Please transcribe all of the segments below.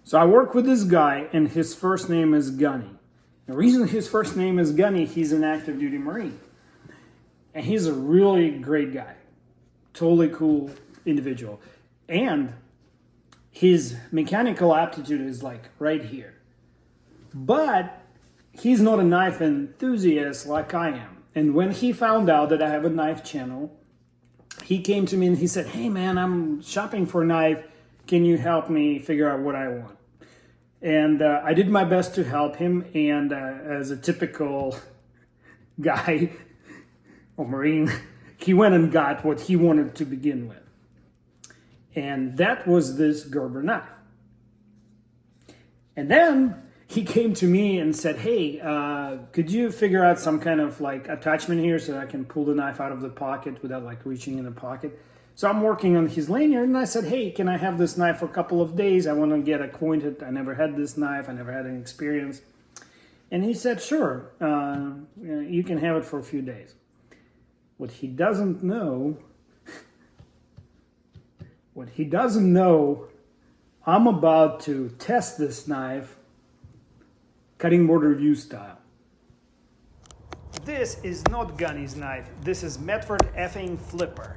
So I work with this guy, and his first name is Gunny. The reason his first name is Gunny, he's an active duty Marine. And he's a really great guy. Totally cool individual. And his mechanical aptitude is like right here. But he's not a knife enthusiast like I am. And when he found out that I have a knife channel, he came to me and he said, "Hey man, I'm shopping for a knife. Can you help me figure out what I want?" And I did my best to help him. And as a typical guy or Marine, he went and got what he wanted to begin with. And that was this Gerber knife. And then he came to me and said, "Hey, could you figure out some kind of like attachment here so that I can pull the knife out of the pocket without like reaching in the pocket?" So I'm working on his lanyard, and I said, "Hey, can I have this knife for a couple of days? I want to get acquainted. I never had this knife. I never had any experience." And he said, "Sure, you can have it for a few days." What he doesn't know, I'm about to test this knife cutting board review style. This is not Gunny's knife. This is Medford effing Flipper.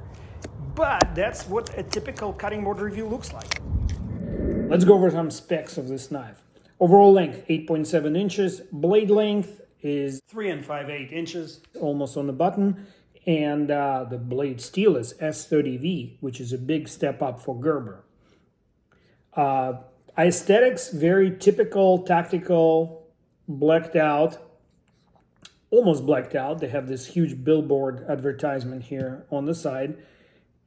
But that's what a typical cutting board review looks like. Let's go over some specs of this knife. Overall length, 8.7 inches. Blade length is 3 5/8 inches, almost on the button. And the blade steel is S30V, which is a big step up for Gerber. Aesthetics, very typical, tactical, blacked out, almost blacked out. They have this huge billboard advertisement here on the side.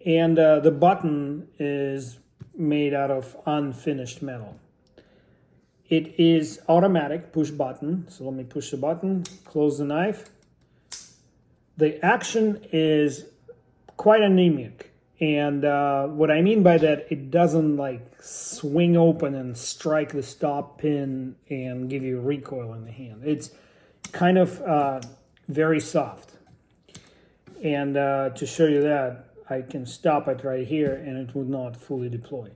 And the button is made out of unfinished metal. It is automatic push button. So let me push the button, close the knife. The action is quite anemic. And what I mean by that, it doesn't like swing open and strike the stop pin and give you recoil in the hand. It's kind of very soft. And to show you that, I can stop it right here and it would not fully deploy.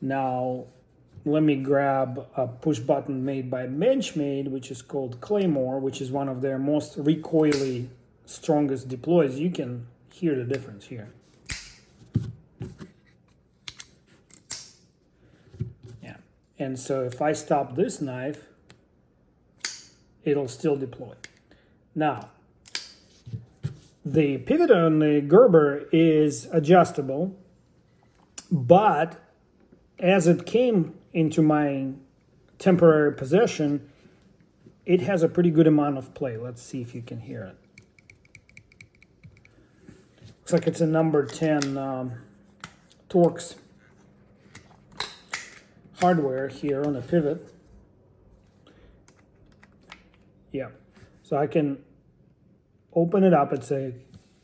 Now, let me grab a push button made by Benchmade, which is called Claymore, which is one of their most recoily, strongest deploys. You can hear the difference here. Yeah, and so if I stop this knife, it'll still deploy. Now, the pivot on the Gerber is adjustable, but as it came into my temporary possession, it has a pretty good amount of play. Let's see if you can hear it. Looks like it's a number 10 Torx hardware here on the pivot. Yeah, so I can open it up. It's a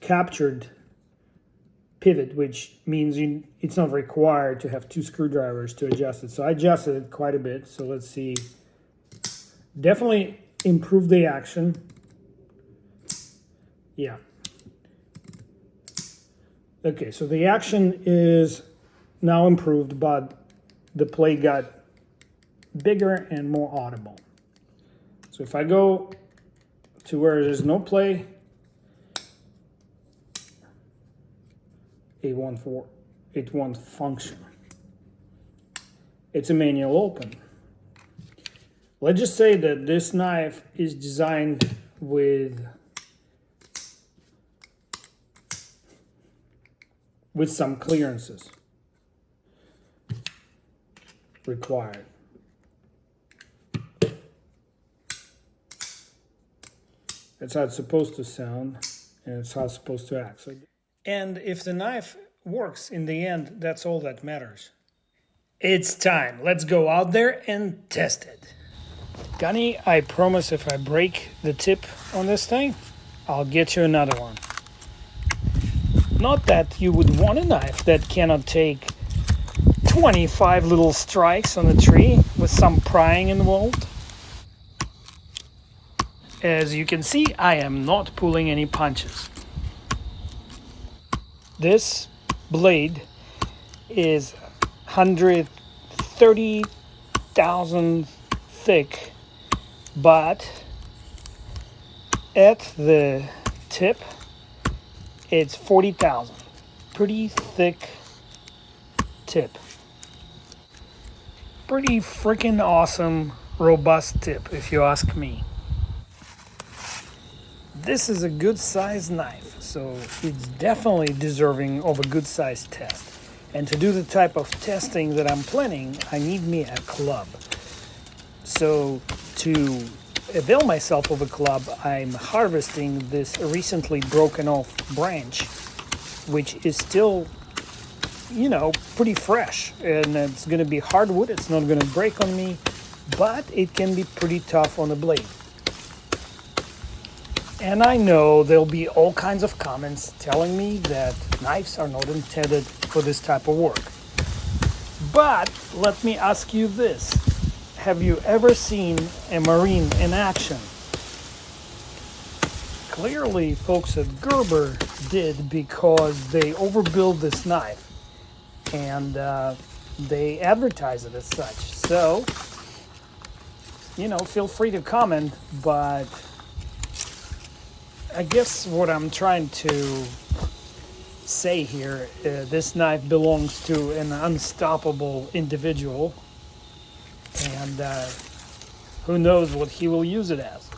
captured pivot, which means it's not required to have 2 screwdrivers to adjust it. So I adjusted it quite a bit. So let's see. Definitely improved the action. Yeah. Okay, so the action is now improved, but the play got bigger and more audible. So if I go to where there's no play, it won't function. It's a manual open. Let's just say that this knife is designed with some clearances required. That's how it's supposed to sound, and it's how it's supposed to act. And if the knife works in the end, that's all that matters. It's time. Let's go out there and test it. Gunny, I promise if I break the tip on this thing, I'll get you another one. Not that you would want a knife that cannot take 25 little strikes on the tree with some prying involved. As you can see, I am not pulling any punches. This blade is 130 40,000 thick, but at the tip it's 40,000. Pretty thick tip. Pretty freaking awesome, robust tip, if you ask me. This is a good sized knife, so it's definitely deserving of a good sized test. And to do the type of testing that I'm planning, I need me a club. So to avail myself of a club, I'm harvesting this recently broken off branch, which is still, pretty fresh. And it's going to be hardwood, it's not going to break on me, but it can be pretty tough on the blade. And I know there'll be all kinds of comments telling me that knives are not intended for this type of work. But let me ask you this. Have you ever seen a Marine in action? Clearly, folks at Gerber did, because they overbuild this knife and they advertise it as such. So, feel free to comment, but I guess what I'm trying to say here, this knife belongs to an unstoppable individual, and who knows what he will use it as.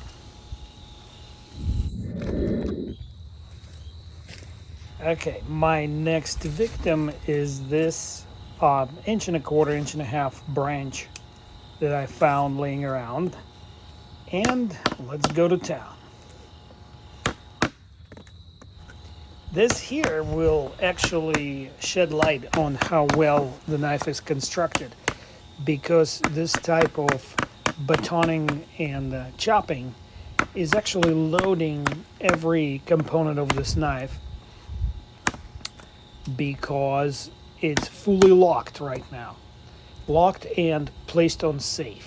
Okay, my next victim is this 1.25 inch branch that I found laying around, and let's go to town. This here will actually shed light on how well the knife is constructed, because this type of batoning and chopping is actually loading every component of this knife, because it's fully locked right now. Locked and placed on safe.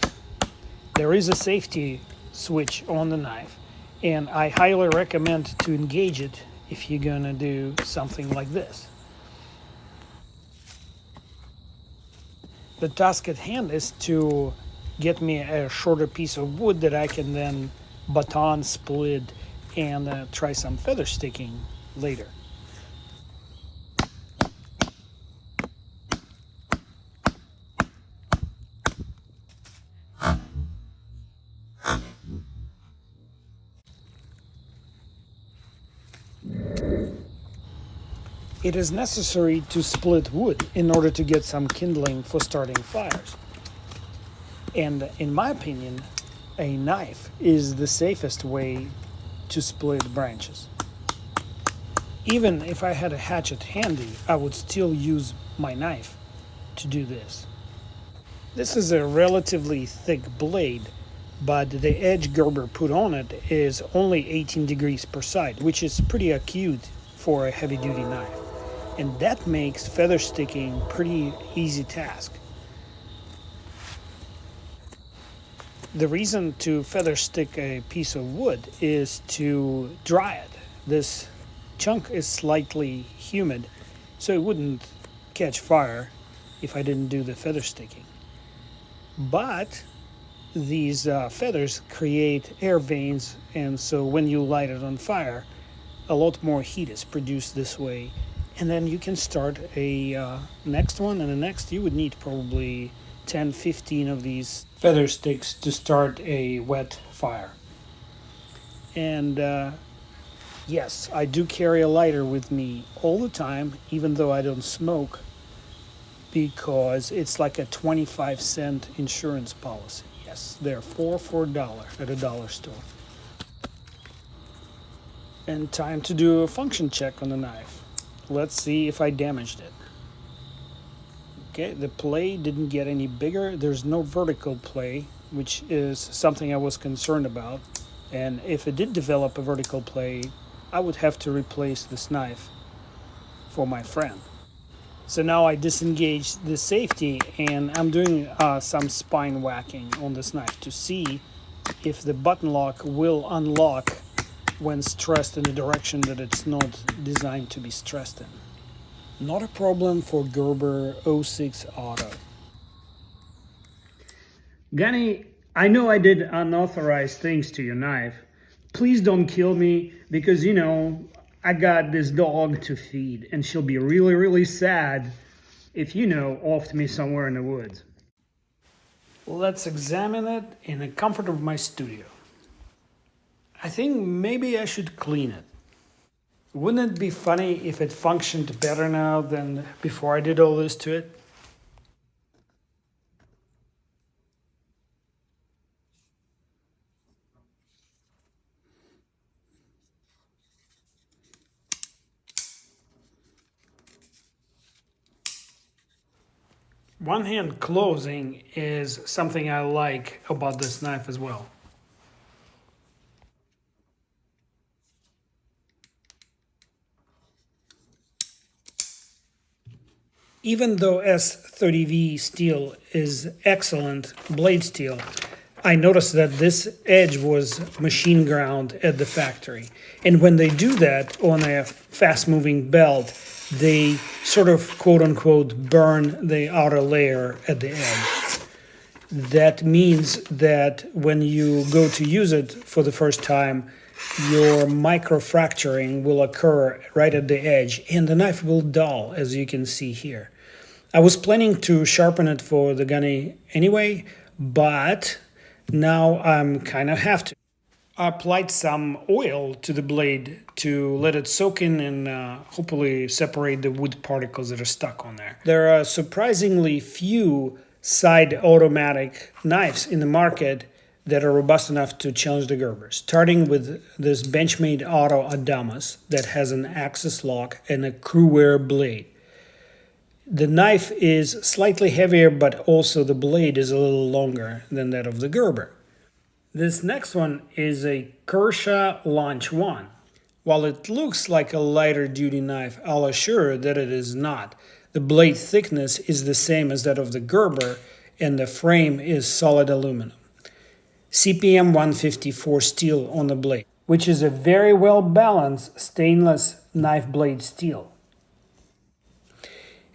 There is a safety switch on the knife, and I highly recommend to engage it if you're gonna do something like this. The task at hand is to get me a shorter piece of wood that I can then baton, split, and try some feather sticking later. It is necessary to split wood in order to get some kindling for starting fires. And in my opinion, a knife is the safest way to split branches. Even if I had a hatchet handy, I would still use my knife to do this. This is a relatively thick blade, but the edge Gerber put on it is only 18 degrees per side, which is pretty acute for a heavy-duty knife. And that makes feather sticking pretty easy task. The reason to feather stick a piece of wood is to dry it. This chunk is slightly humid, so it wouldn't catch fire if I didn't do the feather sticking. But these feathers create air veins, and so when you light it on fire, a lot more heat is produced this way. And then you can start a next one, and the next you would need probably 10-15 of these feather sticks to start a wet fire. And yes, I do carry a lighter with me all the time, even though I don't smoke, because it's like a 25-cent insurance policy. Yes, they're $4 for $1 at a dollar store. And time to do a function check on the knife. Let's see if I damaged it. Okay, the play didn't get any bigger. There's no vertical play, which is something I was concerned about. And if it did develop a vertical play, I would have to replace this knife for my friend. So now I disengaged the safety, and I'm doing some spine whacking on this knife to see if the button lock will unlock when stressed in the direction that it's not designed to be stressed in. Not a problem for Gerber 06 Auto. Gunny, I know I did unauthorized things to your knife. Please don't kill me because, you know, I got this dog to feed and she'll be really, really sad if, you know, offed me somewhere in the woods. Let's examine it in the comfort of my studio. I think maybe I should clean it. Wouldn't it be funny if it functioned better now than before I did all this to it? One hand closing is something I like about this knife as well. Even though S30V steel is excellent blade steel, I noticed that this edge was machine ground at the factory. And when they do that on a fast moving belt, they sort of quote unquote burn the outer layer at the edge. That means that when you go to use it for the first time, your microfracturing will occur right at the edge and the knife will dull, as you can see here. I was planning to sharpen it for the Gunny anyway, but now I'm kind of have to. I applied some oil to the blade to let it soak in and hopefully separate the wood particles that are stuck on there. There are surprisingly few side automatic knives in the market that are robust enough to challenge the Gerber, starting with this Benchmade Auto Adamas that has an axis lock and a crew-wear blade. The knife is slightly heavier, but also the blade is a little longer than that of the Gerber. This next one is a Kershaw Launch 1. While it looks like a lighter duty knife, I'll assure that it is not. The blade thickness is the same as that of the Gerber, and the frame is solid aluminum. CPM 154 steel on the blade, which is a very well balanced stainless knife blade steel.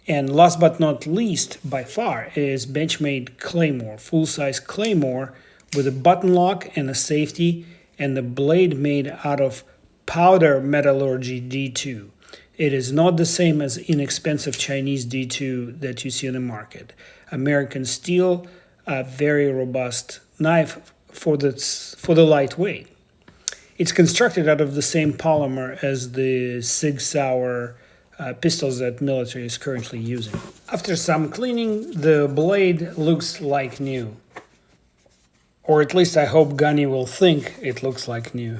And last but not least, by far, is Benchmade Claymore, full-size Claymore with a button lock and a safety, and the blade made out of powder metallurgy D2. It is not the same as inexpensive Chinese D2 that you see in the market. American steel, a very robust knife for the lightweight. It's constructed out of the same polymer as the Sig Sauer pistols that military is currently using. After some cleaning, the blade looks like new. Or at least I hope Gunny will think it looks like new.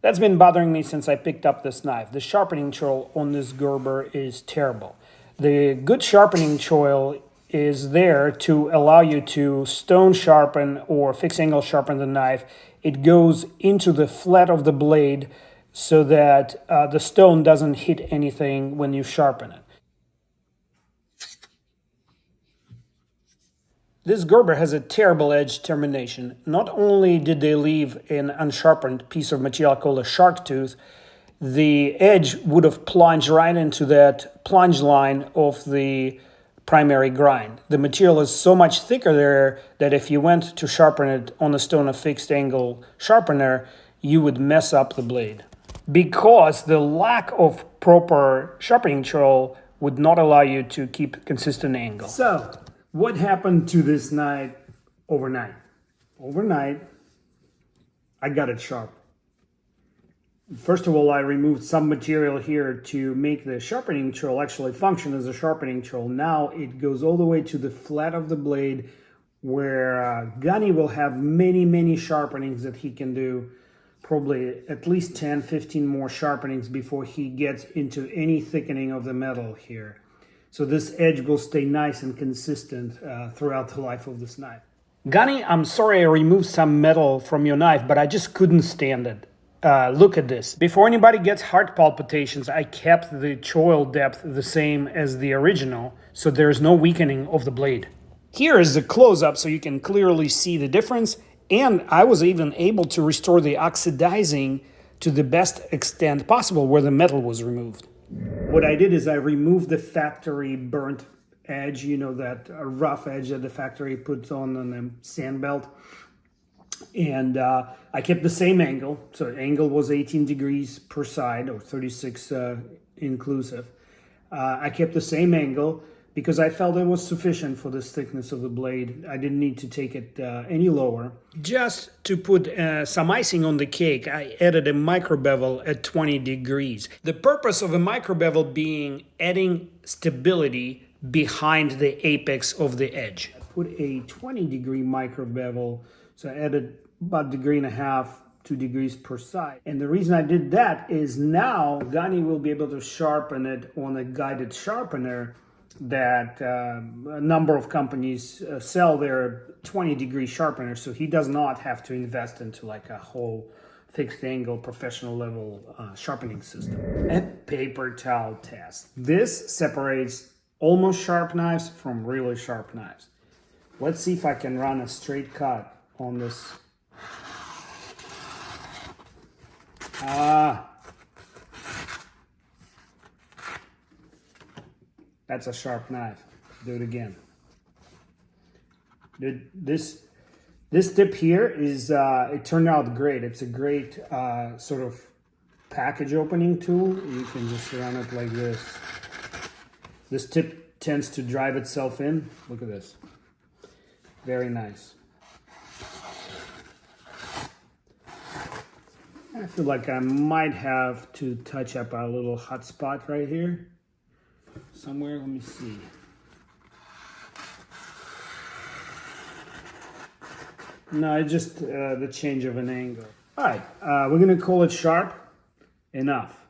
That's been bothering me since I picked up this knife. The sharpening choil on this Gerber is terrible. The good sharpening choil is there to allow you to stone sharpen or fixed angle sharpen the knife. It goes into the flat of the blade so that the stone doesn't hit anything when you sharpen it. This Gerber has a terrible edge termination. Not only did they leave an unsharpened piece of material called a shark tooth, the edge would have plunged right into that plunge line of the primary grind. The material is so much thicker there that if you went to sharpen it on a stone of fixed angle sharpener, you would mess up the blade. Because the lack of proper sharpening choil would not allow you to keep consistent angle. So, what happened to this knife overnight? Overnight, I got it sharp. First of all, I removed some material here to make the sharpening choil actually function as a sharpening choil. Now it goes all the way to the flat of the blade where Gunny will have many sharpenings that he can do. Probably at least 10, 15 more sharpenings before he gets into any thickening of the metal here. So this edge will stay nice and consistent throughout the life of this knife. Gunny, I'm sorry I removed some metal from your knife, but I just couldn't stand it. Look at this. Before anybody gets heart palpitations, I kept the choil depth the same as the original, so there's no weakening of the blade. Here is the close-up so you can clearly see the difference, and I was even able to restore the oxidizing to the best extent possible where the metal was removed. What I did is I removed the factory burnt edge, you know, that rough edge that the factory puts on the sand belt. And I kept the same angle. So angle was 18 degrees per side, or 36 inclusive. I kept the same angle because I felt it was sufficient for this thickness of the blade. I didn't need to take it any lower. Just to put some icing on the cake, I added a micro bevel at 20 degrees. The purpose of a micro bevel being adding stability behind the apex of the edge. I put a 20-degree micro bevel, so I added about 1.5 degrees, 2 degrees per side. And the reason I did that is now Gunny will be able to sharpen it on a guided sharpener that a number of companies sell their 20-degree sharpener, so he does not have to invest into like a whole fixed angle professional level sharpening system. A paper towel test. This separates almost sharp knives from really sharp knives. Let's see if I can run a straight cut on this. That's a sharp knife. Do it again. This tip here is, it turned out great. It's a great sort of package opening tool. You can just run it like this. This tip tends to drive itself in. Look at this. Very nice. I feel like I might have to touch up our little hot spot right here. Somewhere, let me see. No, it's just the change of an angle. All right, we're gonna call it sharp enough.